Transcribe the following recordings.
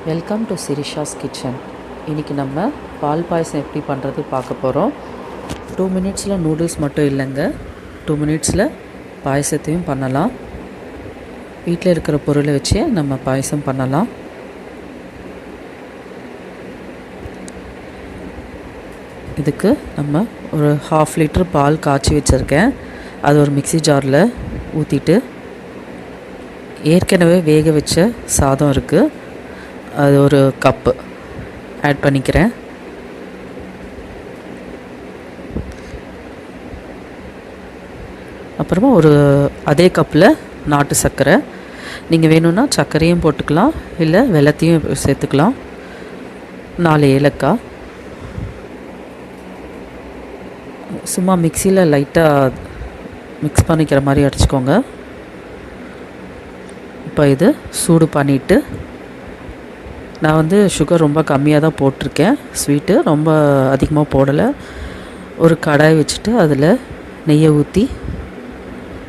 Welcome to Sirisha's kitchen. இன்றைக்கி நம்ம பால் பாயசம் எப்படி பண்ணுறது பார்க்க போகிறோம். 2 மினிட்ஸில் நூடுல்ஸ் மட்டும் இல்லைங்க, 2 மினிட்ஸில் பாயசத்தையும் பண்ணலாம். வீட்டில் இருக்கிற பொருளை வச்சு நம்ம பாயசம் பண்ணலாம். இதுக்கு நம்ம ஒரு 1/2 லிட்டர் பால் காய்ச்சி வச்சுருக்கேன். அது ஒரு மிக்ஸி ஜாரில் ஊற்றிட்டு, ஏற்கனவே வேக வச்ச சாதம் இருக்குது, அது ஒரு கப்பு ஆட் பண்ணிக்கிறேன். அப்புறமா அதே கப்பில் நாட்டு சர்க்கரை, நீங்கள் வேணும்னா சர்க்கரையும் போட்டுக்கலாம், இல்லை வெல்லத்தையும் சேர்த்துக்கலாம். 4 ஏலக்காய். சும்மா மிக்சியில் லைட்டாக மிக்ஸ் பண்ணிக்கிற மாதிரி அடிச்சுக்கோங்க. இப்போ இது சூடு பண்ணிவிட்டு, நான் சுகர் ரொம்ப கம்மியாக தான் போட்டிருக்கேன், ஸ்வீட்டு ரொம்ப அதிகமாக போடலை. ஒரு கடாய் வச்சுட்டு அதில் நெய்யை ஊற்றி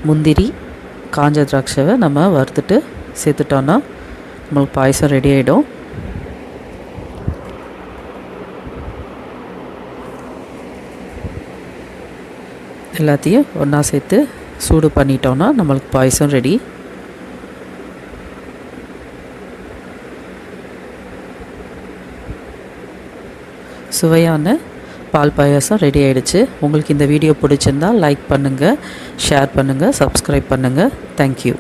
முந்திரி காஞ்ச திராட்சைவை நம்ம வறுத்துட்டு சேர்த்துட்டோன்னா நம்மளுக்கு பாயசம் ரெடி ஆகிடும். எல்லாத்தையும் ஒன்றா சேர்த்து சூடு பண்ணிட்டோன்னா நம்மளுக்கு பாயசம் ரெடி. சுவையான பால் பாயாசம் ரெடி ஆகிடுச்சு. உங்களுக்கு இந்த வீடியோ பிடிச்சிருந்தால் லைக் பண்ணுங்கள், ஷேர் பண்ணுங்கள், சப்ஸ்கிரைப் பண்ணுங்கள். தேங்க்யூ.